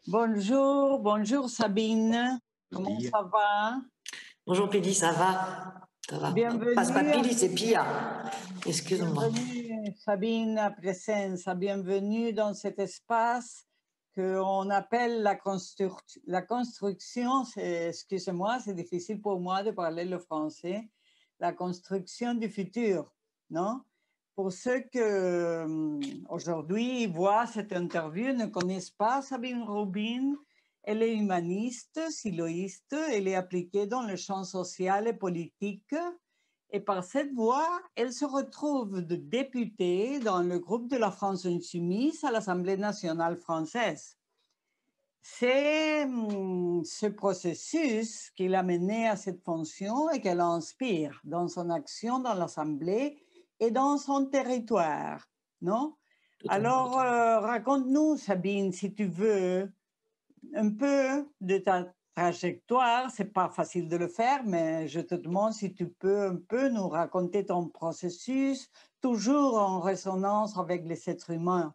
Bonjour, bonjour Sabine. Comment Pili. ça va? Bonjour Pili, ça va? Ça va. Passe pas Bienvenue, Pili, c'est Pia. Excuse-moi. bienvenue Sabine à Presenza, bienvenue dans cet espace qu'on appelle la construction, excusez-moi, c'est difficile pour moi de parler le français, la construction du futur, non? Pour ceux que aujourd'hui voient cette interview, ne connaissent pas Sabine Rubin, elle est humaniste, siloïste, elle est appliquée dans le champ social et politique. Et par cette voie, elle se retrouve de députée dans le groupe de la France insoumise à l'Assemblée nationale française. C'est ce processus qui l'a menée à cette fonction et qu'elle inspire dans son action dans l'Assemblée et dans son territoire, non? Alors, raconte-nous, Sabine, si tu veux, un peu de ta trajectoire. C'est pas facile de le faire, mais je te demande si tu peux un peu nous raconter ton processus, toujours en résonance avec les êtres humains.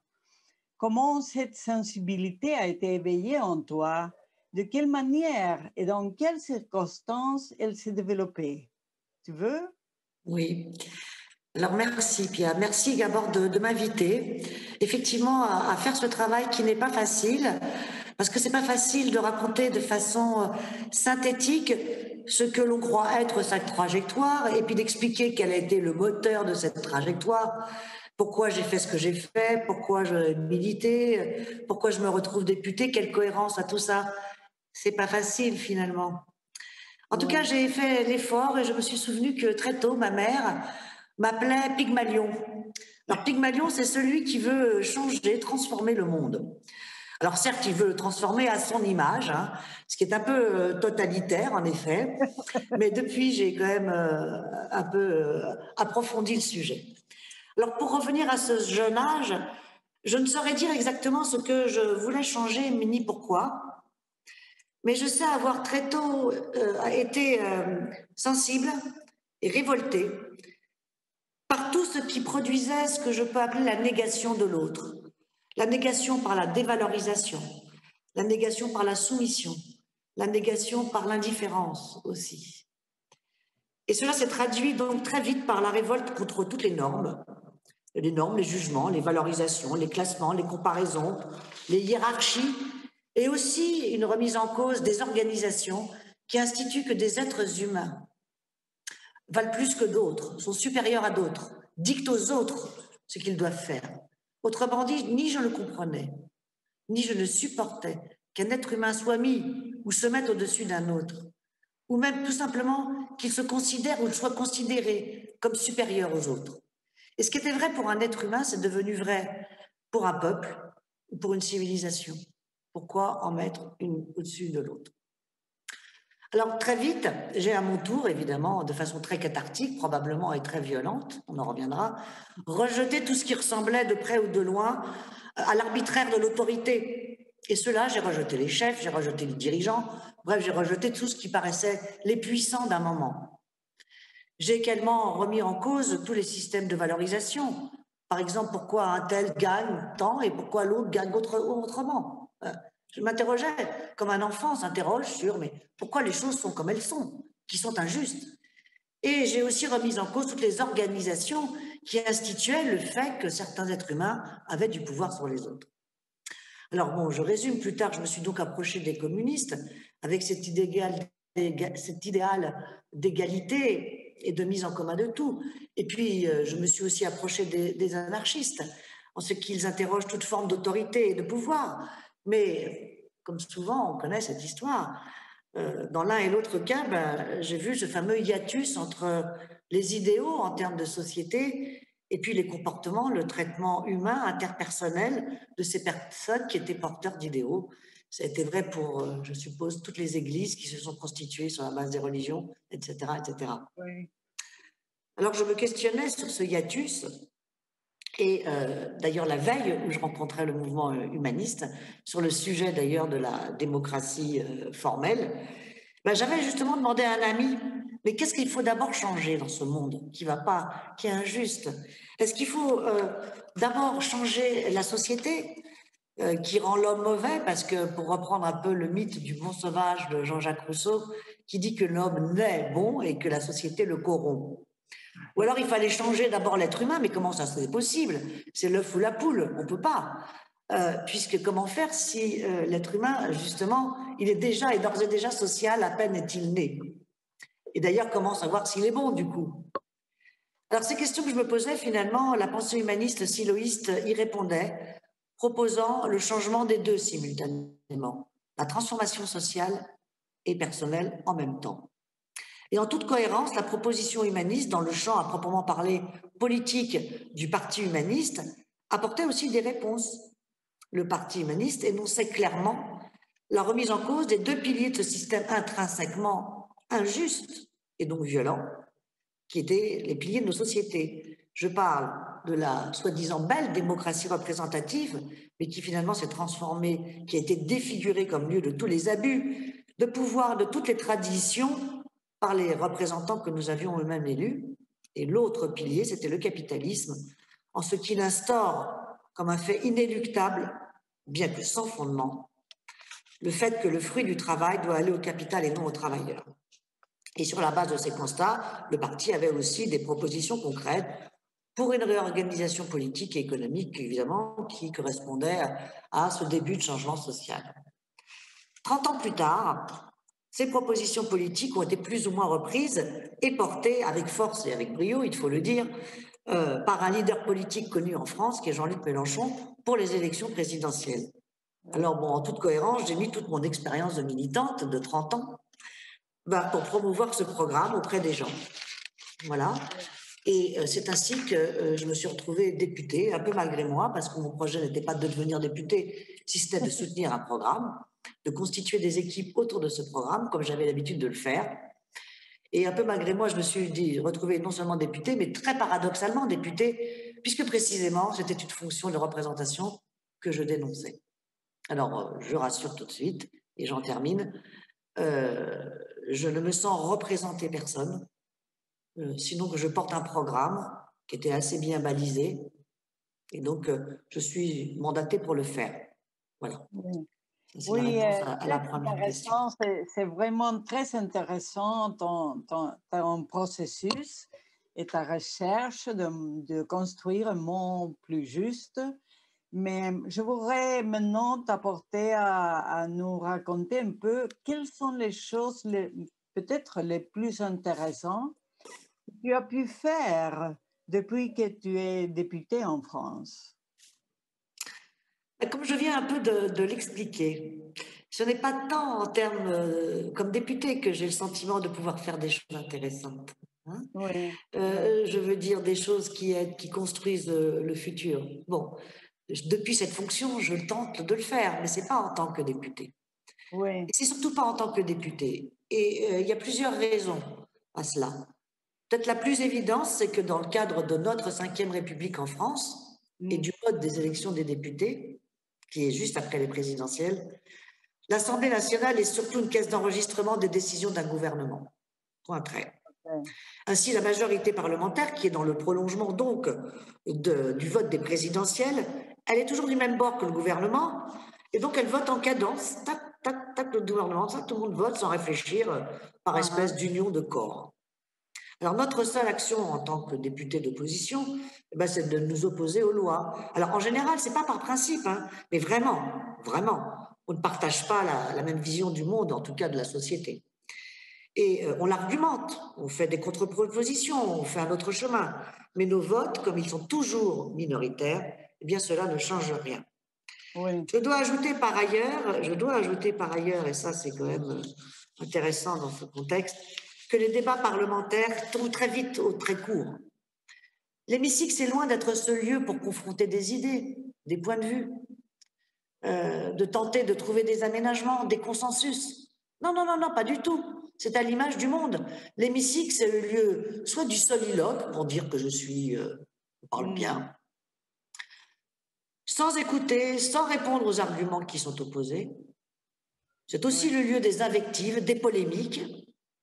Comment cette sensibilité a été éveillée en toi? De quelle manière et dans quelles circonstances elle s'est développée? Tu veux? Oui. Alors merci Pia, merci d'abord de m'inviter effectivement à faire ce travail qui n'est pas facile, parce que c'est pas facile de raconter de façon synthétique ce que l'on croit être sa trajectoire et puis d'expliquer quel a été le moteur de cette trajectoire, pourquoi j'ai fait ce que j'ai fait, pourquoi j'ai milité, pourquoi je me retrouve députée, quelle cohérence à tout ça. C'est pas facile finalement. En tout cas, j'ai fait l'effort et je me suis souvenu que très tôt, ma mère m'appelait Pygmalion. Alors Pygmalion, c'est celui qui veut changer, transformer le monde. Alors certes, il veut le transformer à son image, hein, ce qui est un peu totalitaire en effet, mais depuis, j'ai quand même un peu approfondi le sujet. Alors pour revenir à ce jeune âge, je ne saurais dire exactement ce que je voulais changer, ni pourquoi. Mais je sais avoir très tôt été sensible et révoltée par tout ce qui produisait ce que je peux appeler la négation de l'autre. La négation par la dévalorisation, la négation par la soumission, la négation par l'indifférence aussi. Et cela s'est traduit donc très vite par la révolte contre toutes les normes, les jugements, les valorisations, les classements, les comparaisons, les hiérarchies, et aussi une remise en cause des organisations qui instituent que des êtres humains valent plus que d'autres, sont supérieurs à d'autres, dictent aux autres ce qu'ils doivent faire. Autrement dit, ni je ne comprenais, ni je ne supportais qu'un être humain soit mis ou se mette au-dessus d'un autre, ou même tout simplement qu'il se considère ou soit considéré comme supérieur aux autres. Et ce qui était vrai pour un être humain, c'est devenu vrai pour un peuple ou pour une civilisation. Pourquoi en mettre une au-dessus de l'autre? Alors très vite, j'ai à mon tour, évidemment, de façon très cathartique, probablement et très violente, on en reviendra, rejeté tout ce qui ressemblait de près ou de loin à l'arbitraire de l'autorité. Et cela, j'ai rejeté les chefs, j'ai rejeté les dirigeants, bref, j'ai rejeté tout ce qui paraissait les puissants d'un moment. J'ai également remis en cause tous les systèmes de valorisation. Par exemple, pourquoi un tel gagne tant et pourquoi l'autre gagne autrement. Je m'interrogeais, comme un enfant s'interroge sur mais pourquoi les choses sont comme elles sont, qui sont injustes. Et j'ai aussi remis en cause toutes les organisations qui instituaient le fait que certains êtres humains avaient du pouvoir sur les autres. Alors bon, je résume, plus tard, je me suis donc approchée des communistes avec cet idéal d'égalité et de mise en commun de tout. Et puis, je me suis aussi approchée des anarchistes, en ce qu'ils interrogent toute forme d'autorité et de pouvoir. Mais, comme souvent, on connaît cette histoire. Dans l'un et l'autre cas, j'ai vu ce fameux hiatus entre les idéaux en termes de société et puis les comportements, le traitement humain, interpersonnel de ces personnes qui étaient porteurs d'idéaux. Ça a été vrai pour, je suppose, toutes les églises qui se sont constituées sur la base des religions, etc., etc. Oui. Alors, je me questionnais sur ce hiatus, et d'ailleurs, la veille où je rencontrais le mouvement humaniste, sur le sujet d'ailleurs de la démocratie formelle, j'avais justement demandé à un ami, mais qu'est-ce qu'il faut d'abord changer dans ce monde qui va pas, qui est injuste? Est-ce qu'il faut d'abord changer la société? qui rend l'homme mauvais, parce que, pour reprendre un peu le mythe du bon sauvage de Jean-Jacques Rousseau, qui dit que l'homme naît bon et que la société le corrompt. Ou alors il fallait changer d'abord l'être humain, mais comment ça serait possible? C'est l'œuf ou la poule, on ne peut pas. Puisque comment faire si l'être humain, justement, il est d'ores et déjà social, à peine est-il né. Et d'ailleurs, comment savoir s'il est bon, du coup? Alors, ces questions que je me posais, finalement, la pensée humaniste siloïste y répondait, proposant le changement des deux simultanément, la transformation sociale et personnelle en même temps. Et en toute cohérence, la proposition humaniste, dans le champ à proprement parler politique du Parti humaniste, apportait aussi des réponses. Le Parti humaniste énonçait clairement la remise en cause des deux piliers de ce système intrinsèquement injuste et donc violent, qui étaient les piliers de nos sociétés. Je parle de la soi-disant belle démocratie représentative, mais qui finalement s'est transformée, qui a été défigurée comme lieu de tous les abus de pouvoir, de toutes les traditions, par les représentants que nous avions eux-mêmes élus. Et l'autre pilier, c'était le capitalisme, en ce qu'il instaure comme un fait inéluctable, bien que sans fondement, le fait que le fruit du travail doit aller au capital et non aux travailleurs. Et sur la base de ces constats, le parti avait aussi des propositions concrètes pour une réorganisation politique et économique, évidemment, qui correspondait à ce début de changement social. 30 ans plus tard, ces propositions politiques ont été plus ou moins reprises et portées avec force et avec brio, il faut le dire, par un leader politique connu en France, qui est Jean-Luc Mélenchon, pour les élections présidentielles. Alors, bon, en toute cohérence, j'ai mis toute mon expérience de militante de 30 ans pour promouvoir ce programme auprès des gens. Voilà. Et c'est ainsi que je me suis retrouvée députée, un peu malgré moi, parce que mon projet n'était pas de devenir députée, si c'était de soutenir un programme, de constituer des équipes autour de ce programme, comme j'avais l'habitude de le faire. Et un peu malgré moi, je me suis retrouvée non seulement députée, mais très paradoxalement députée, puisque précisément, c'était une fonction de représentation que je dénonçais. Alors, je rassure tout de suite, et j'en termine, je ne me sens représenter personne, sinon que je porte un programme qui était assez bien balisé, et donc je suis mandatée pour le faire. Voilà. Oui. C'est la Oui, réponse à la très première question. intéressant. C'est vraiment très intéressant ton processus et ta recherche de construire un monde plus juste. Mais je voudrais maintenant t'apporter à nous raconter un peu quelles sont les choses peut-être les plus intéressantes que tu as pu faire depuis que tu es député en France. Comme je viens un peu de l'expliquer, ce n'est pas tant en termes comme député que j'ai le sentiment de pouvoir faire des choses intéressantes. Hein. Oui, Je veux dire des choses qui construisent le futur. Bon, depuis cette fonction, je tente de le faire, mais c'est pas en tant que député. oui, Et c'est surtout pas en tant que député. Et il y a plusieurs raisons à cela. Peut-être la plus évidente, c'est que dans le cadre de notre 5e République en France et du mode des élections des députés, qui est juste après les présidentielles, l'Assemblée nationale est surtout une caisse d'enregistrement des décisions d'un gouvernement. Point trait. oui. Ainsi, la majorité parlementaire, qui est dans le prolongement donc du vote des présidentielles, elle est toujours du même bord que le gouvernement, et donc elle vote en cadence, tac, tac, tac, le gouvernement, ça, tout le monde vote sans réfléchir, par espèce d'union de corps. Alors notre seule action en tant que député d'opposition, c'est de nous opposer aux lois. Alors en général, c'est pas par principe, hein, mais vraiment, vraiment, on ne partage pas la même vision du monde, en tout cas de la société. Et on l'argumente, on fait des contre-propositions, on fait un autre chemin. Mais nos votes, comme ils sont toujours minoritaires, eh bien cela ne change rien. Oui, Je dois ajouter par ailleurs, et ça c'est quand même intéressant dans ce contexte, que les débats parlementaires tombent très vite au très court. L'hémicycle, c'est loin d'être ce lieu pour confronter des idées, des points de vue, de tenter de trouver des aménagements, des consensus. Non, non, non, non, pas du tout. C'est à l'image du monde. L'hémicycle, c'est le lieu soit du soliloque, pour dire que je parle bien, sans écouter, sans répondre aux arguments qui sont opposés. C'est aussi le lieu des invectives, des polémiques,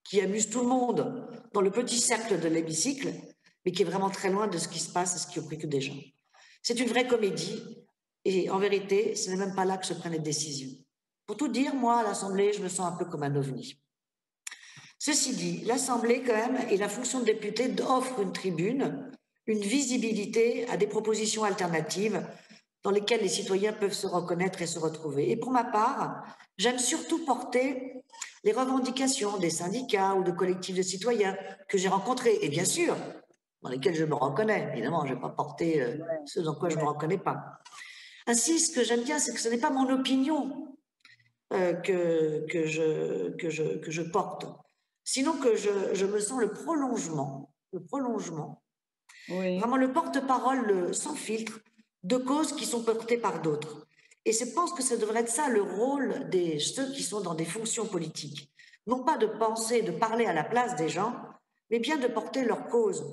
qui amusent tout le monde dans le petit cercle de l'hémicycle, mais qui est vraiment très loin de ce qui se passe et ce qui occupe des gens. C'est une vraie comédie, Et en vérité, ce n'est même pas là que se prennent les décisions. Pour tout dire, moi, à l'Assemblée, je me sens un peu comme un ovni. Ceci dit, l'Assemblée, quand même, et la fonction de député offre une tribune, une visibilité à des propositions alternatives dans lesquelles les citoyens peuvent se reconnaître et se retrouver. Et pour ma part, j'aime surtout porter les revendications des syndicats ou de collectifs de citoyens que j'ai rencontrés, et bien sûr, dans lesquels je me reconnais. Évidemment, je ne vais pas porter ceux dans quoi je ne me reconnais pas. Ainsi, ce que j'aime bien, c'est que ce n'est pas mon opinion que je porte, sinon que je me sens le prolongement, Oui. vraiment le porte-parole sans filtre de causes qui sont portées par d'autres. Et je pense que ça devrait être ça le rôle de ceux qui sont dans des fonctions politiques. Non pas de penser, de parler à la place des gens, mais bien de porter leur cause,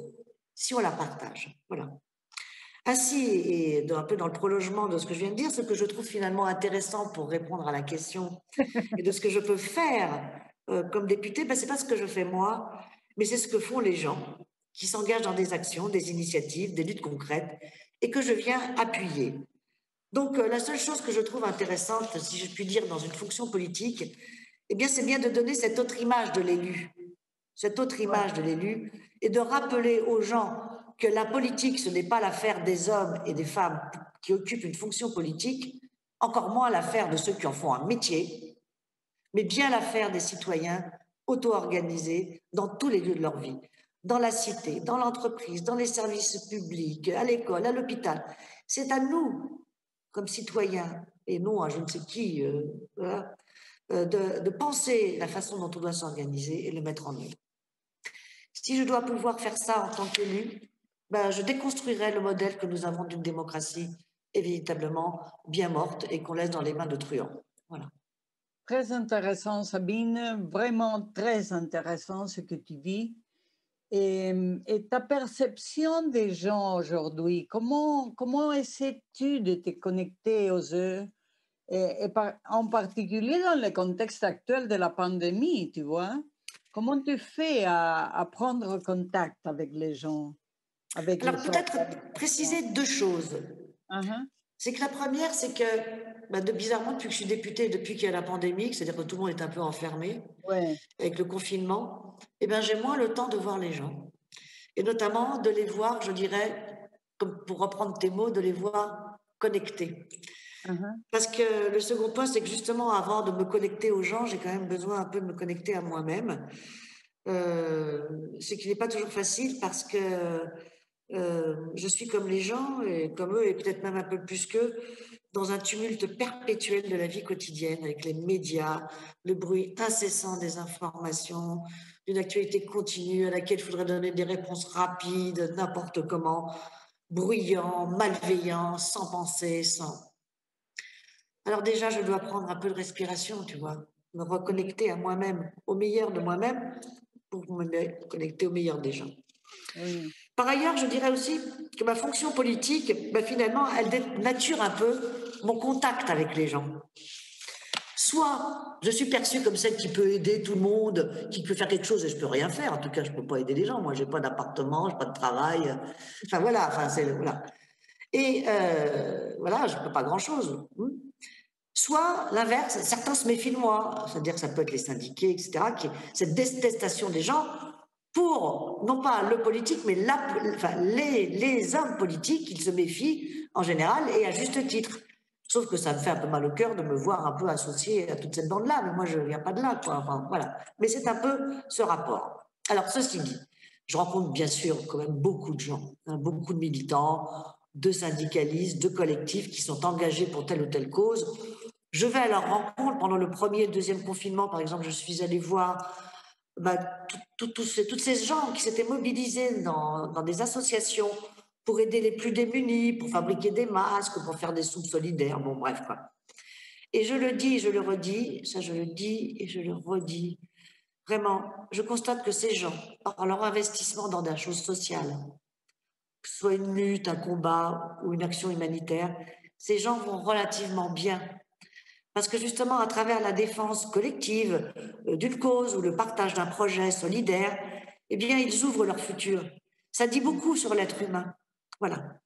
si on la partage. Voilà. Ainsi, et un peu dans le prolongement de ce que je viens de dire, ce que je trouve finalement intéressant pour répondre à la question et de ce que je peux faire comme députée, ben, ce n'est pas ce que je fais moi, mais c'est ce que font les gens qui s'engagent dans des actions, des initiatives, des luttes concrètes et que je viens appuyer. Donc, la seule chose que je trouve intéressante, si je puis dire, dans une fonction politique, eh bien, c'est bien de donner cette autre image de l'élu, et de rappeler aux gens que la politique, ce n'est pas l'affaire des hommes et des femmes qui occupent une fonction politique, encore moins l'affaire de ceux qui en font un métier, mais bien l'affaire des citoyens auto-organisés dans tous les lieux de leur vie, dans la cité, dans l'entreprise, dans les services publics, à l'école, à l'hôpital. C'est à nous, comme citoyens, et non à je ne sais qui, voilà, de penser la façon dont on doit s'organiser et le mettre en œuvre. Si je dois pouvoir faire ça en tant qu'élu, ben, je déconstruirai le modèle que nous avons d'une démocratie véritablement bien morte et qu'on laisse dans les mains de truands. Voilà. Très intéressant, Sabine, vraiment très intéressant ce que tu dis. Et ta perception des gens aujourd'hui, comment essaies-tu de te connecter aux eux, en particulier dans le contexte actuel de la pandémie, tu vois? Comment tu fais à prendre contact avec les gens, avec Alors les peut-être organisations? préciser deux choses. Uh-huh. C'est que la première, c'est que bizarrement, depuis que je suis députée, depuis qu'il y a la pandémie, c'est-à-dire que tout le monde est un peu enfermé Ouais. avec le confinement, eh ben, j'ai moins le temps de voir les gens. Et notamment de les voir, je dirais, comme pour reprendre tes mots, de les voir connectés. Uh-huh. Parce que le second point, c'est que justement, avant de me connecter aux gens, j'ai quand même besoin un peu de me connecter à moi-même. C'est qu'il n'est pas toujours facile parce que je suis comme les gens, et comme eux, et peut-être même un peu plus qu'eux, dans un tumulte perpétuel de la vie quotidienne, avec les médias, le bruit incessant des informations, d'une actualité continue à laquelle il faudrait donner des réponses rapides, n'importe comment, bruyant, malveillant, sans penser, sans... Alors déjà, je dois prendre un peu de respiration, tu vois, me reconnecter à moi-même, au meilleur de moi-même, pour me connecter au meilleur des gens. Oui. Par ailleurs, je dirais aussi que ma fonction politique, finalement, elle dénature un peu mon contact avec les gens. Soit je suis perçue comme celle qui peut aider tout le monde, qui peut faire quelque chose et je peux rien faire. En tout cas, je peux pas aider les gens. Moi, j'ai pas d'appartement, j'ai pas de travail. Enfin voilà. Enfin c'est voilà. Et voilà, je peux pas grand-chose. Soit l'inverse, certains se méfient de moi. C'est-à-dire que ça peut être les syndiqués, etc. Cette détestation des gens pour, non pas le politique, mais les hommes politiques, ils se méfient en général et à juste titre. Sauf que ça me fait un peu mal au cœur de me voir un peu associée à toute cette bande-là, mais moi je ne viens pas de là, quoi. Enfin, voilà. Mais c'est un peu ce rapport. Alors, ceci dit, je rencontre bien sûr quand même beaucoup de gens, hein, beaucoup de militants, de syndicalistes, de collectifs qui sont engagés pour telle ou telle cause. Je vais à leur rencontre pendant le premier et le deuxième confinement, par exemple, je suis allée voir toutes ces gens qui s'étaient mobilisés dans des associations pour aider les plus démunis, pour fabriquer des masques, pour faire des soupes solidaires, bon bref quoi. Et je le dis, je le redis, ça je le dis et je le redis, vraiment, je constate que ces gens, par leur investissement dans des choses sociales, que ce soit une lutte, un combat ou une action humanitaire, ces gens vont relativement bien. Parce que justement, à travers la défense collective d'une cause ou le partage d'un projet solidaire, eh bien, ils ouvrent leur futur. Ça dit beaucoup sur l'être humain. Voilà.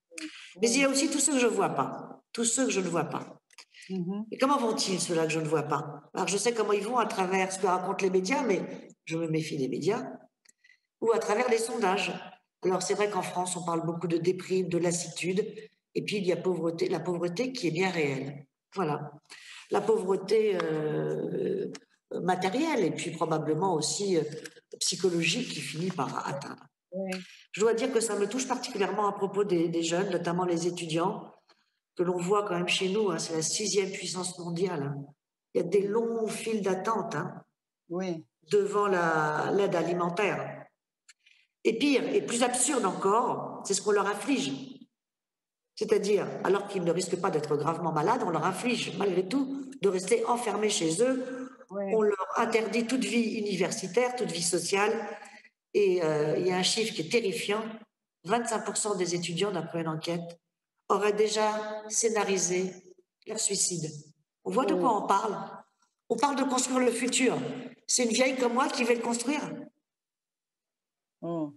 Mais il y a aussi tout ce que je ne vois pas. tous ceux que je ne vois pas. Mhm. Et comment vont-ils, ceux-là que je ne vois pas? Alors, je sais comment ils vont à travers ce que racontent les médias, mais je me méfie des médias, ou à travers les sondages. Alors, c'est vrai qu'en France, on parle beaucoup de déprime, de lassitude, et puis il y a la pauvreté qui est bien réelle. Voilà. La pauvreté matérielle, et puis probablement aussi psychologique qui finit par atteindre. Oui, Je dois dire que ça me touche particulièrement à propos des jeunes, notamment les étudiants, que l'on voit quand même chez nous, hein, c'est la 6e puissance mondiale, hein. Il y a des longs files d'attente, hein, oui, devant l'aide alimentaire. Et pire, et plus absurde encore, c'est ce qu'on leur inflige. C'est-à-dire, alors qu'ils ne risquent pas d'être gravement malades, on leur inflige malgré tout de rester enfermés chez eux. On oui. leur interdit toute vie universitaire, toute vie sociale. Et il y a un chiffre qui est terrifiant. 25% des étudiants, d'après une enquête, auraient déjà scénarisé leur suicide. On voit de Oh, quoi on parle. On parle de construire le futur. C'est une vieille comme moi qui va le construire. oh.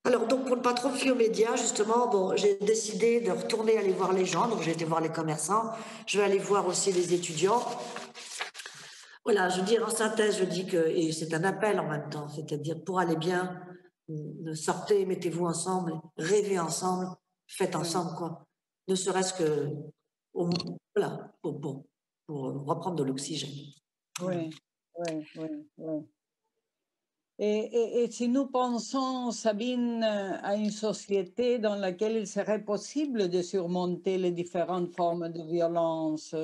Alors, donc, pour ne pas trop me fier aux médias, justement, bon, j'ai décidé de retourner aller voir les gens. Donc, j'ai été voir les commerçants. Je vais aller voir aussi les étudiants. Voilà, je veux dire, en synthèse, je dis que, et c'est un appel en même temps, c'est-à-dire pour aller bien, sortez, mettez-vous ensemble, rêvez ensemble, faites Oui, ensemble, quoi. Ne serait-ce que, voilà, pour reprendre de l'oxygène. Voilà. oui, oui, oui, oui. Et si nous pensons, Sabine, à une société dans laquelle il serait possible de surmonter les différentes formes de violence,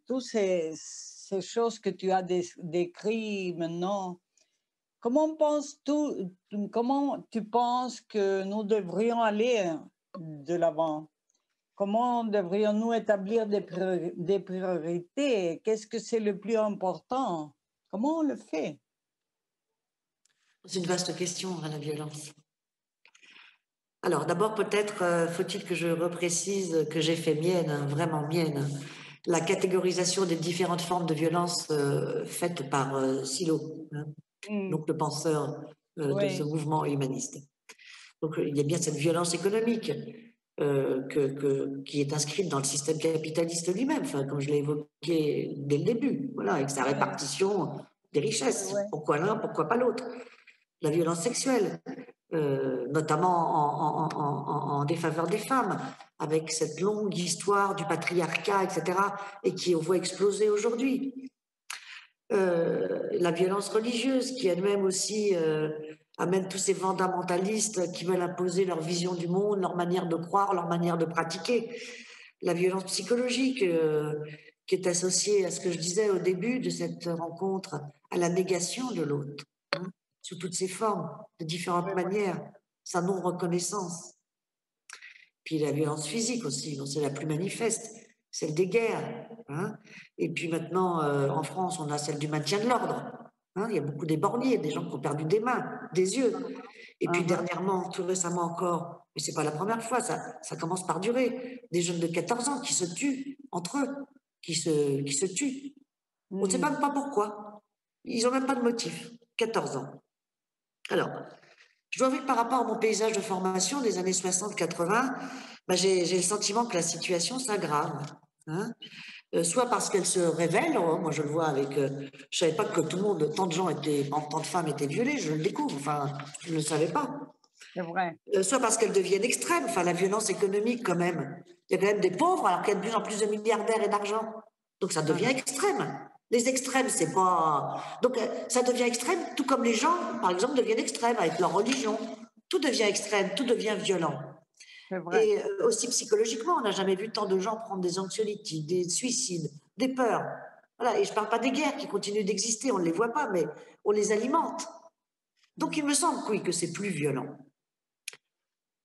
toutes ces choses que tu as décrites maintenant, comment tu penses que nous devrions aller de l'avant? Comment devrions-nous établir des priorités? Qu'est-ce que c'est le plus important? Comment on le fait? C'est une vaste question, hein, la violence. Alors, d'abord, peut-être faut-il que je reprécise que j'ai fait mienne, hein, vraiment mienne, hein, la catégorisation des différentes formes de violence faites par Silo, hein, Mm, donc le penseur de ce oui, mouvement humaniste. Donc, il y a bien cette violence économique qui est inscrite dans le système capitaliste lui-même, enfin, comme je l'ai évoqué dès le début, voilà, avec sa oui, répartition des oui, richesses. oui, Pourquoi l'un, pourquoi pas l'autre? La violence sexuelle, notamment en défaveur des femmes, avec cette longue histoire du patriarcat, etc., et qui on voit exploser aujourd'hui. La violence religieuse, qui elle-même aussi amène tous ces fondamentalistes qui veulent imposer leur vision du monde, leur manière de croire, leur manière de pratiquer. La violence psychologique, qui est associée à ce que je disais au début de cette rencontre, à la négation de l'autre, hein, sous toutes ses formes, de différentes manières, sa non-reconnaissance. Puis la violence physique aussi, dont c'est la plus manifeste, celle des guerres, hein. Et puis maintenant, en France, on a celle du maintien de l'ordre, hein. Il y a beaucoup d'éborgnés, des gens qui ont perdu des mains, des yeux. Et puis uh-huh, dernièrement, tout récemment encore, mais c'est pas la première fois, ça commence par durer, des jeunes de 14 ans qui se tuent entre eux, qui se tuent. On ne sait mm, même pas pourquoi. Ils n'ont même pas de motif. 14 ans. Alors, je dois avouer que par rapport à mon paysage de formation des années 60-80, bah, j'ai le sentiment que la situation s'aggrave, hein. Soit parce qu'elle se révèle, moi je le vois avec, je savais pas que tout le monde, tant de gens étaient, tant de femmes étaient violées, je le découvre, enfin, je ne le savais pas. c'est vrai. Soit parce qu'elles deviennent extrêmes, enfin la violence économique quand même. Il y a quand même des pauvres alors qu'il y a de plus en plus de milliardaires et d'argent. Donc ça devient Uh-huh, extrême. Les extrêmes, c'est pas. Donc ça devient extrême, tout comme les gens, par exemple, deviennent extrêmes avec leur religion. Tout devient extrême, tout devient violent. c'est vrai. Et aussi psychologiquement, on n'a jamais vu tant de gens prendre des anxiolytiques, des suicides, des peurs. Voilà. Et je ne parle pas des guerres qui continuent d'exister, on ne les voit pas, mais on les alimente. Donc il me semble, oui, que c'est plus violent.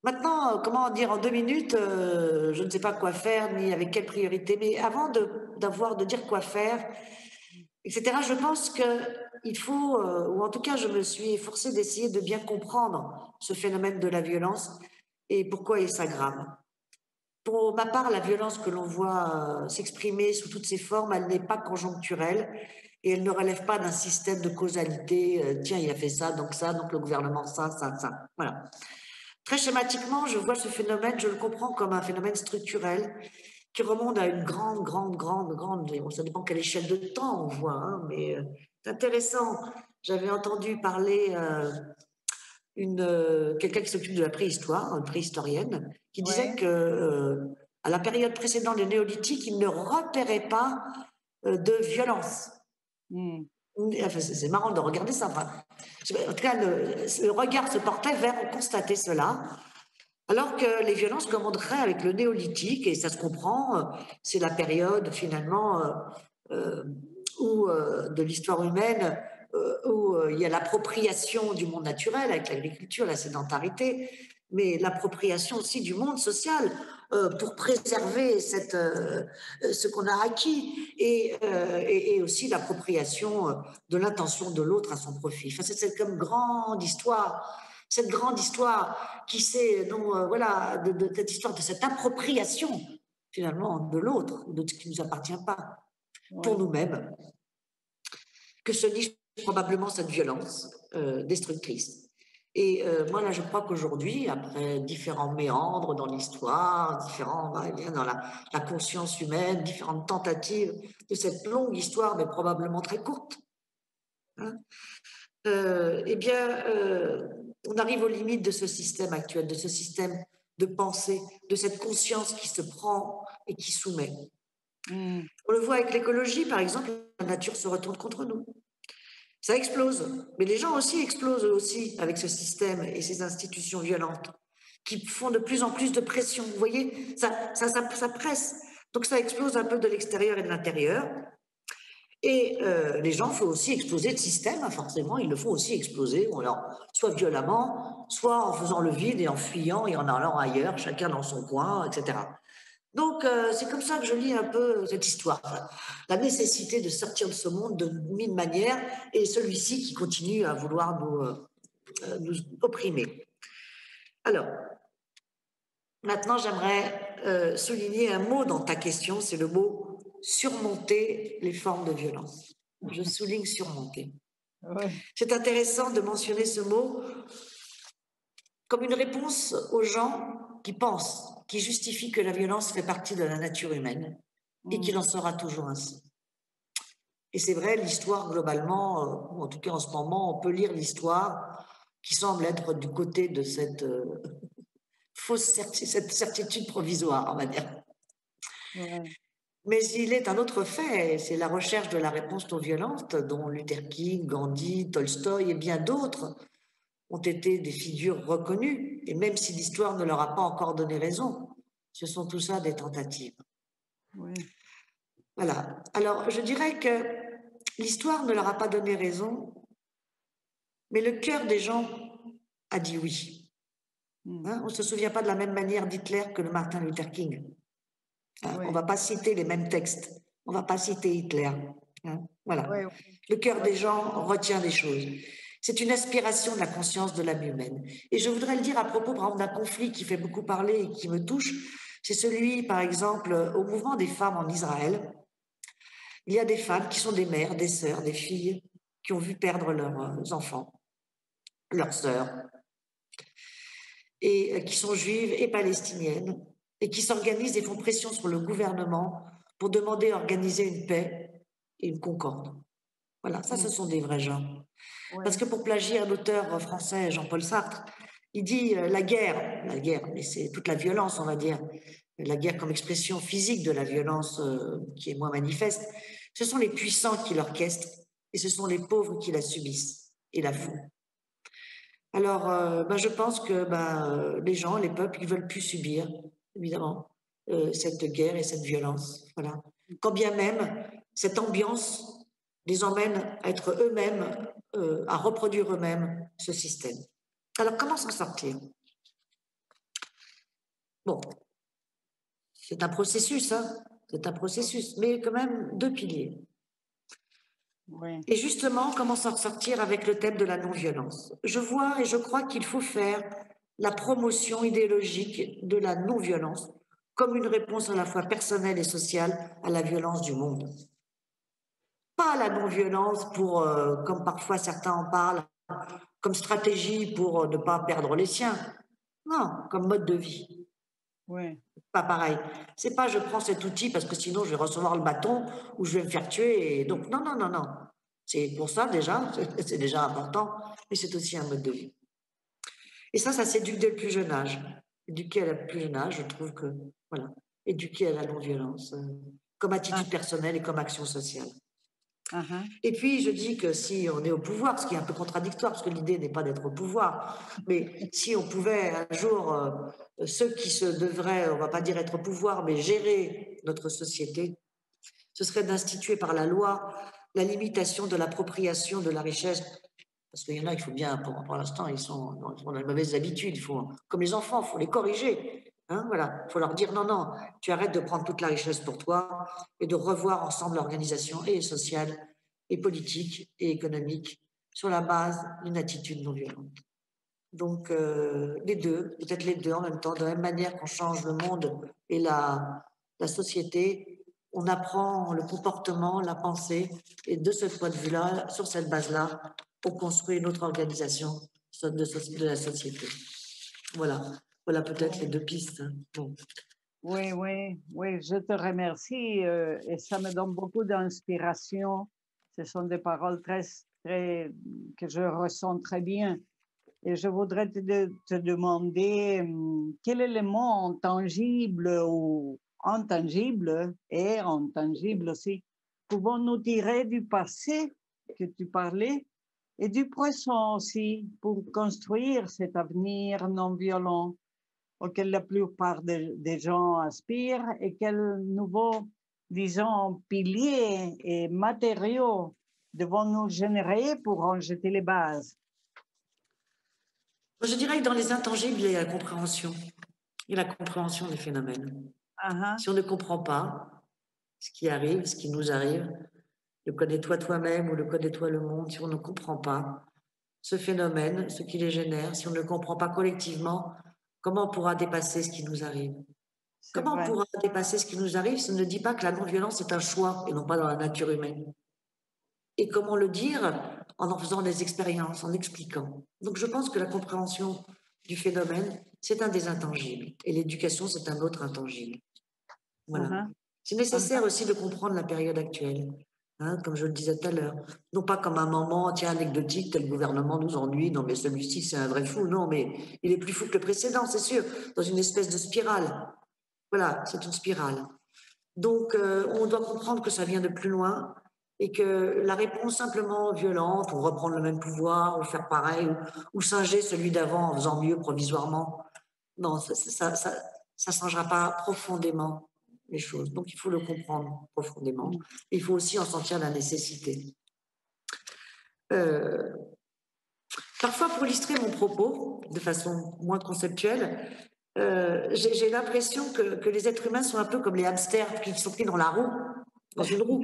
Maintenant, comment dire en 2 minutes, je ne sais pas quoi faire ni avec quelle priorité, mais avant de dire quoi faire, etc., je pense qu'il faut, ou en tout cas je me suis efforcée d'essayer de bien comprendre ce phénomène de la violence et pourquoi il s'aggrave. Pour ma part, la violence que l'on voit s'exprimer sous toutes ses formes, elle n'est pas conjoncturelle et elle ne relève pas d'un système de causalité. Tiens, il a fait ça, donc le gouvernement ça. Voilà. Très schématiquement, je vois ce phénomène, je le comprends comme un phénomène structurel qui remonte à une grande, ça dépend quelle échelle de temps on voit, hein, mais c'est intéressant. J'avais entendu parler quelqu'un qui s'occupe de la préhistoire, une préhistorienne, qui disait Ouais. que à la période précédente du néolithique, il ne repérait pas de violence. Mm. Enfin, c'est marrant de regarder ça. Enfin, en tout cas, le regard se portait vers constater cela. Alors que les violences commenceraient avec le néolithique, et ça se comprend, c'est la période finalement euh, de l'histoire humaine où il y a l'appropriation du monde naturel avec l'agriculture, la sédentarité, mais l'appropriation aussi du monde social pour préserver ce qu'on a acquis et aussi l'appropriation de l'intention de l'autre à son profit. Enfin, c'est comme grande histoire, cette grande histoire qui sait, voilà, de cette histoire, de cette appropriation finalement de l'autre, de ce qui ne nous appartient pas, pour Ouais. nous-mêmes, que se niche probablement cette violence destructrice. Et moi, là, je crois qu'aujourd'hui, après différents méandres dans l'histoire, différents va-et-vient dans la conscience humaine, différentes tentatives de cette longue histoire, mais probablement très courte, hein, eh bien, on arrive aux limites de ce système actuel, de ce système de pensée, de cette conscience qui se prend et qui soumet. Mm. On le voit avec l'écologie, par exemple, la nature se retourne contre nous. Ça explose. Mais les gens aussi explosent eux aussi avec ce système et ces institutions violentes qui font de plus en plus de pression. Vous voyez, ça presse. Donc ça explose un peu de l'extérieur et de l'intérieur. Et les gens font aussi exploser le système, hein, forcément, ils le font aussi exploser, alors, soit violemment, soit en faisant le vide et en fuyant et en allant ailleurs, chacun dans son coin, etc. Donc c'est comme ça que je lis un peu cette histoire, enfin, la nécessité de sortir de ce monde de mille manières et celui-ci qui continue à vouloir nous opprimer. Alors, maintenant j'aimerais souligner un mot dans ta question, c'est le mot surmonter les formes de violence. Je souligne surmonter. Ouais. C'est intéressant de mentionner ce mot comme une réponse aux gens qui pensent, qui justifient que la violence fait partie de la nature humaine et Mm. qu'il en sera toujours ainsi. Et c'est vrai, l'histoire globalement, ou en tout cas en ce moment, on peut lire l'histoire qui semble être du côté de cette cette certitude provisoire, on va dire. Ouais. Mais il est un autre fait, c'est la recherche de la réponse non violente dont Luther King, Gandhi, Tolstoï et bien d'autres ont été des figures reconnues, et même si l'histoire ne leur a pas encore donné raison, ce sont tout ça des tentatives. Ouais. Voilà. Alors, je dirais que l'histoire ne leur a pas donné raison, mais le cœur des gens a dit oui. Mm. Hein, on ne se souvient pas de la même manière d'Hitler que de Martin Luther King. Hein, on ne Ouais. va pas citer les mêmes textes. On ne va pas citer Hitler. Hein, voilà. Ouais. Le cœur Ouais. des gens retient des choses. C'est une aspiration de la conscience de l'âme humaine. Et je voudrais le dire à propos, par exemple, d'un conflit qui fait beaucoup parler et qui me touche. C'est celui, par exemple, au mouvement des femmes en Israël. Il y a des femmes qui sont des mères, des sœurs, des filles qui ont vu perdre leurs enfants, leurs sœurs, et qui sont juives et palestiniennes, et qui s'organisent et font pression sur le gouvernement pour demander à organiser une paix et une concorde. Voilà, ça, Mm. ce sont des vrais gens. Parce Ouais. que pour plagier un auteur français, Jean-Paul Sartre, il dit la guerre, mais c'est toute la violence, on va dire, la guerre comme expression physique de la violence qui est moins manifeste, ce sont les puissants qui l'orchestrent et ce sont les pauvres qui la subissent et la font. Alors, je pense que les gens, les peuples, ils veulent plus subir, évidemment, cette guerre et cette violence. Voilà. Quand bien même cette ambiance les emmène à être eux-mêmes, à reproduire eux-mêmes ce système. Alors, comment s'en sortir? Bon, c'est un processus, hein, c'est un processus, mais quand même deux piliers. Ouais. Et justement, comment s'en sortir avec le thème de la non-violence? Je vois et je crois qu'il faut faire la promotion idéologique de la non-violence comme une réponse à la fois personnelle et sociale à la violence du monde. Pas la non-violence pour, comme parfois certains en parlent, comme stratégie pour ne pas perdre les siens, Non, comme mode de vie. Oui. Pas pareil. C'est pas je prends cet outil parce que sinon je vais recevoir le bâton ou je vais me faire tuer. Et donc, non, non, non, non. C'est pour ça déjà, c'est déjà important, mais c'est aussi un mode de vie. Et ça s'éduque dès le plus jeune âge. Éduquer à le plus jeune âge, je trouve que, voilà, éduquer à la non-violence, comme Ah, attitude personnelle et comme action sociale. ah, ah. Et puis, je dis que si on est au pouvoir, ce qui est un peu contradictoire, parce que l'idée n'est pas d'être au pouvoir, mais si on pouvait un jour, ceux qui se devraient, on va pas dire être au pouvoir, mais gérer notre société, ce serait d'instituer par la loi la limitation de l'appropriation de la richesse. Parce qu'il y en a, il faut bien, pour l'instant, ils sont dans les mauvaises habitudes. Il faut, comme les enfants, il faut les corriger. Hein, voilà. Il faut leur dire non, non, tu arrêtes de prendre toute la richesse pour toi et de revoir ensemble l'organisation et sociale, et politique, et économique sur la base d'une attitude non violente. Donc, les deux, peut-être les deux en même temps, de la même manière qu'on change le monde et la société, on apprend le comportement, la pensée, et de ce point de vue-là, sur cette base-là, on construit une autre organisation de la société. Voilà, voilà peut-être les deux pistes. Hein. Bon. Oui, oui, oui, je te remercie et ça me donne beaucoup d'inspiration. Ce sont des paroles très, que je ressens très bien. Et je voudrais te demander quel élément tangible ou intangible et intangible aussi pouvons-nous tirer du passé que tu parlais et du présent aussi pour construire cet avenir non violent auquel la plupart des gens aspirent et quels nouveaux, disons, piliers et matériaux devons-nous générer pour en jeter les bases. Je dirais que dans les intangibles, il y a la compréhension. Il y a la compréhension des phénomènes. Uh-huh. Si on ne comprend pas ce qui arrive, ce qui nous arrive, le connais-toi toi-même ou le connais-toi le monde, si on ne comprend pas ce phénomène, ce qui les génère, si on ne le comprend pas collectivement, comment on pourra dépasser ce qui nous arrive? C'est Comment on vrai. pourra dépasser ce qui nous arrive si on ne dit pas que la non-violence est un choix et non pas dans la nature humaine? Et comment le dire? En faisant des expériences, en expliquant. Donc je pense que la compréhension du phénomène, c'est un des intangibles. Et l'éducation, c'est un autre intangible. Voilà. Uh-huh. C'est Uh-huh. nécessaire aussi de comprendre la période actuelle, hein, comme je le disais tout à l'heure. Non pas comme un moment, tiens, anecdotique, tel gouvernement nous ennuie, non mais celui-ci c'est un vrai fou, non mais il est plus fou que le précédent, c'est sûr, dans une espèce de spirale. Voilà, c'est une spirale. Donc on doit comprendre que ça vient de plus loin et que la réponse simplement violente, ou reprendre le même pouvoir, ou faire pareil, ou singer celui d'avant en faisant mieux provisoirement, non, ça changera pas profondément les choses. Donc, il faut le comprendre profondément. Il faut aussi en sentir la nécessité. Parfois, pour illustrer mon propos de façon moins conceptuelle, j'ai l'impression que les êtres humains sont un peu comme les hamsters qui sont pris dans la roue, dans une roue.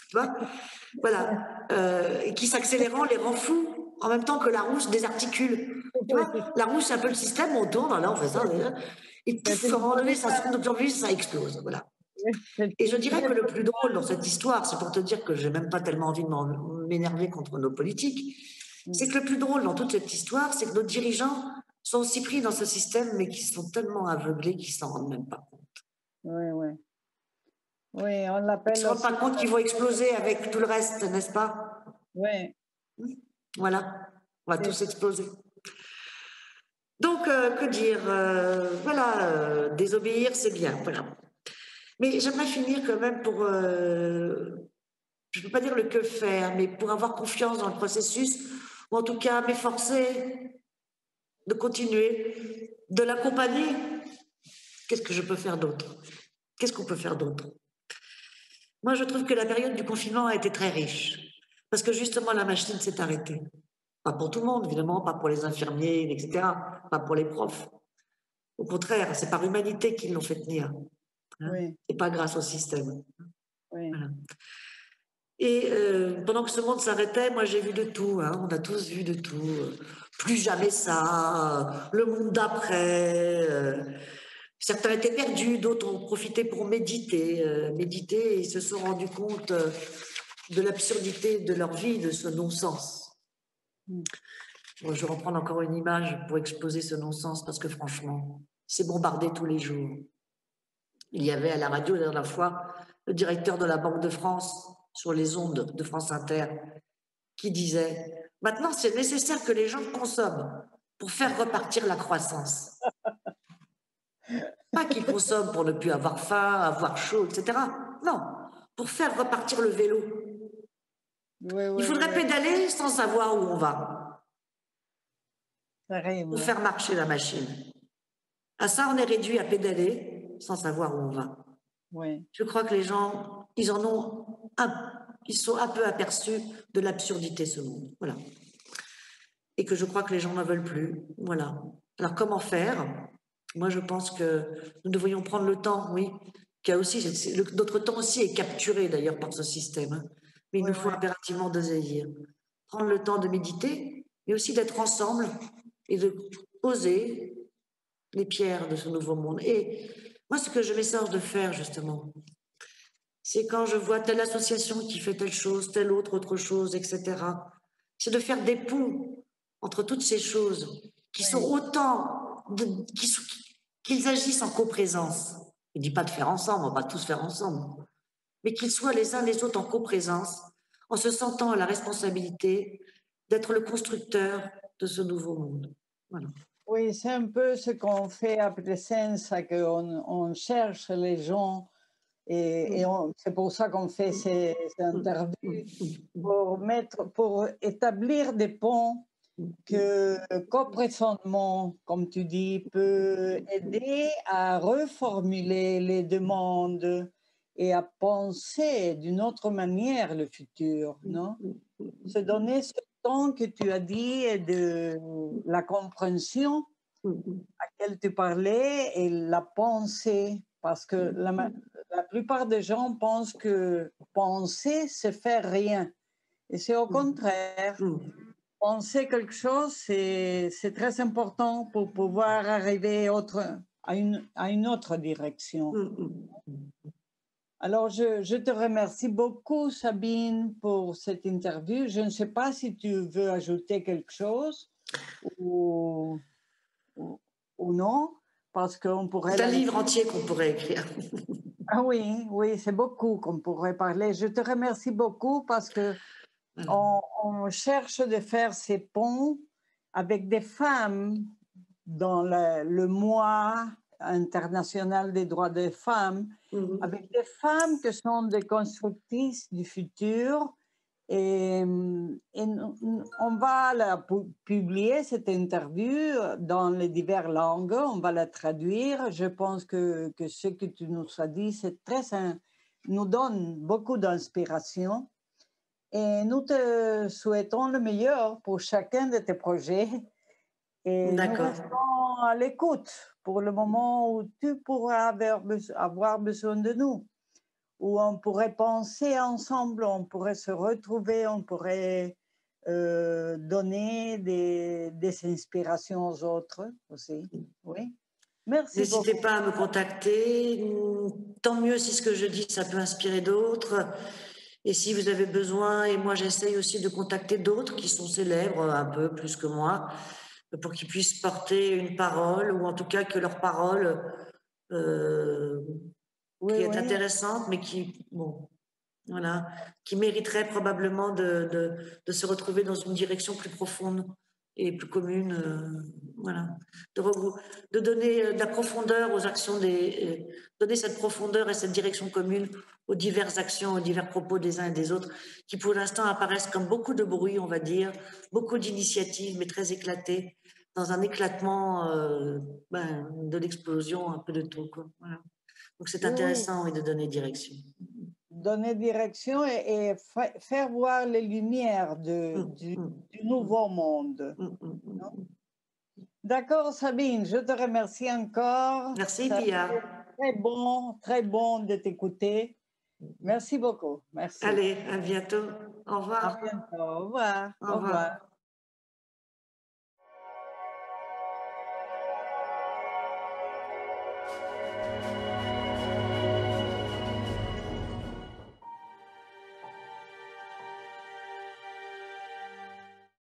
Tu vois, voilà, et qui s'accélérant les rend fous en même temps que la roue se désarticule. Tu vois, la roue, c'est un peu le système, on tourne, là, on fait ça, et pouf, à un moment donné, ça se tourne de plus en plus, ça explose. Voilà. Et je dirais que le plus drôle dans cette histoire, c'est pour te dire que j'ai même pas tellement envie de m'énerver contre nos politiques, c'est que le plus drôle dans toute cette histoire, c'est que nos dirigeants sont aussi pris dans ce système, mais qui sont tellement aveuglés qu'ils s'en rendent même pas compte. Oui, oui. Oui, on Ils l'appelle se rendent aussi. pas compte qu'ils vont exploser avec tout le reste, n'est-ce pas? Oui. Voilà, on va tous exploser. Donc, que dire? Voilà, désobéir, c'est bien, voilà. Mais j'aimerais finir quand même pour, je ne peux pas dire le que faire, mais pour avoir confiance dans le processus, ou en tout cas m'efforcer de continuer, de l'accompagner. Qu'est-ce que je peux faire d'autre? Qu'est-ce qu'on peut faire d'autre? Moi, je trouve que la période du confinement a été très riche, parce que justement, la machine s'est arrêtée. Pas pour tout le monde, évidemment, pas pour les infirmiers, etc., pas pour les profs. Au contraire, c'est par humanité qu'ils l'ont fait tenir, hein, Oui, et pas grâce au système. oui. Voilà. Et pendant que ce monde s'arrêtait, moi j'ai vu de tout, hein, on a tous vu de tout. Plus jamais ça, le monde d'après. Certains étaient perdus, d'autres ont profité pour méditer. Méditer, et ils se sont rendus compte de l'absurdité de leur vie, de ce non-sens. Bon, je vais reprendre encore une image pour exposer ce non-sens, parce que franchement, c'est bombardé tous les jours. Il y avait à la radio la dernière fois le directeur de la Banque de France sur les ondes de France Inter qui disait « Maintenant, c'est nécessaire que les gens consomment pour faire repartir la croissance. » Pas qu'ils consomment pour ne plus avoir faim, avoir chaud, etc. Non, pour faire repartir le vélo. Il faudrait pédaler sans savoir où on va. Terrible. Pour faire marcher la machine. À ça, on est réduit à pédaler sans savoir où on va. Oui. Je crois que les gens, ils sont un peu aperçus de l'absurdité de ce monde. Voilà. Et que je crois que les gens n'en veulent plus. Voilà. Alors, comment faire? Moi, je pense que nous devrions prendre le temps, oui, notre temps aussi est capturé d'ailleurs par ce système. Hein. Mais il nous faut impérativement doser. Prendre le temps de méditer, mais aussi d'être ensemble et de poser les pierres de ce nouveau monde. Et moi, ce que je m'efforce de faire, justement, c'est quand je vois telle association qui fait telle chose, telle autre chose, etc., c'est de faire des ponts entre toutes ces choses qui sont autant, qu'ils agissent en coprésence. Je ne dis pas de faire ensemble, on va tous faire ensemble, mais qu'ils soient les uns les autres en coprésence, en se sentant à la responsabilité d'être le constructeur de ce nouveau monde. Voilà. Oui, c'est un peu ce qu'on fait à Presenza, qu'on cherche les gens et c'est pour ça qu'on fait ces interviews, pour établir des ponts que coprésentement, comme tu dis, peut aider à reformuler les demandes et à penser d'une autre manière le futur, non? Se donner ce temps que tu as dit et de la compréhension à laquelle tu parlais et la pensée, parce que la plupart des gens pensent que penser, c'est faire rien. Et c'est au contraire. Penser quelque chose, c'est très important pour pouvoir arriver à une autre direction. Alors, je te remercie beaucoup, Sabine, pour cette interview. Je ne sais pas si tu veux ajouter quelque chose ou, ou non, parce qu'on pourrait... C'est un livre entier qu'on pourrait écrire. Ah oui, oui, c'est beaucoup qu'on pourrait parler. Je te remercie beaucoup parce que on cherche de faire ces ponts avec des femmes dans le mois international des droits des femmes, avec des femmes qui sont des constructrices du futur. Et on va publier cette interview dans les diverses langues, on va la traduire. Je pense que ce que tu nous as dit, nous donne beaucoup d'inspiration. Et nous te souhaitons le meilleur pour chacun de tes projets. Et nous restons à l'écoute pour le moment où tu pourras avoir besoin de nous, où on pourrait penser ensemble, on pourrait se retrouver, on pourrait donner des inspirations aux autres aussi. Oui. Merci beaucoup. N'hésitez pas à me contacter. Tant mieux si ce que je dis, ça peut inspirer d'autres. Et si vous avez besoin, et moi j'essaye aussi de contacter d'autres qui sont célèbres un peu plus que moi, pour qu'ils puissent porter une parole, ou en tout cas que leur parole qui est intéressante, mais qui, bon, voilà, qui mériterait probablement de se retrouver dans une direction plus profonde et plus commune, voilà, de donner de la profondeur aux actions donner cette profondeur et cette direction commune aux diverses actions, aux divers propos des uns et des autres, qui pour l'instant apparaissent comme beaucoup de bruit, on va dire, beaucoup d'initiatives, mais très éclatées, dans un éclatement de l'explosion, un peu de tout, quoi. Voilà. Donc c'est intéressant de donner direction. Donner direction et faire voir les lumières du nouveau monde. D'accord, Sabine, je te remercie encore. Merci, Pia. Très bon de t'écouter. Merci beaucoup. Merci. Allez, à bientôt. Au revoir. À bientôt. Au revoir. Au revoir.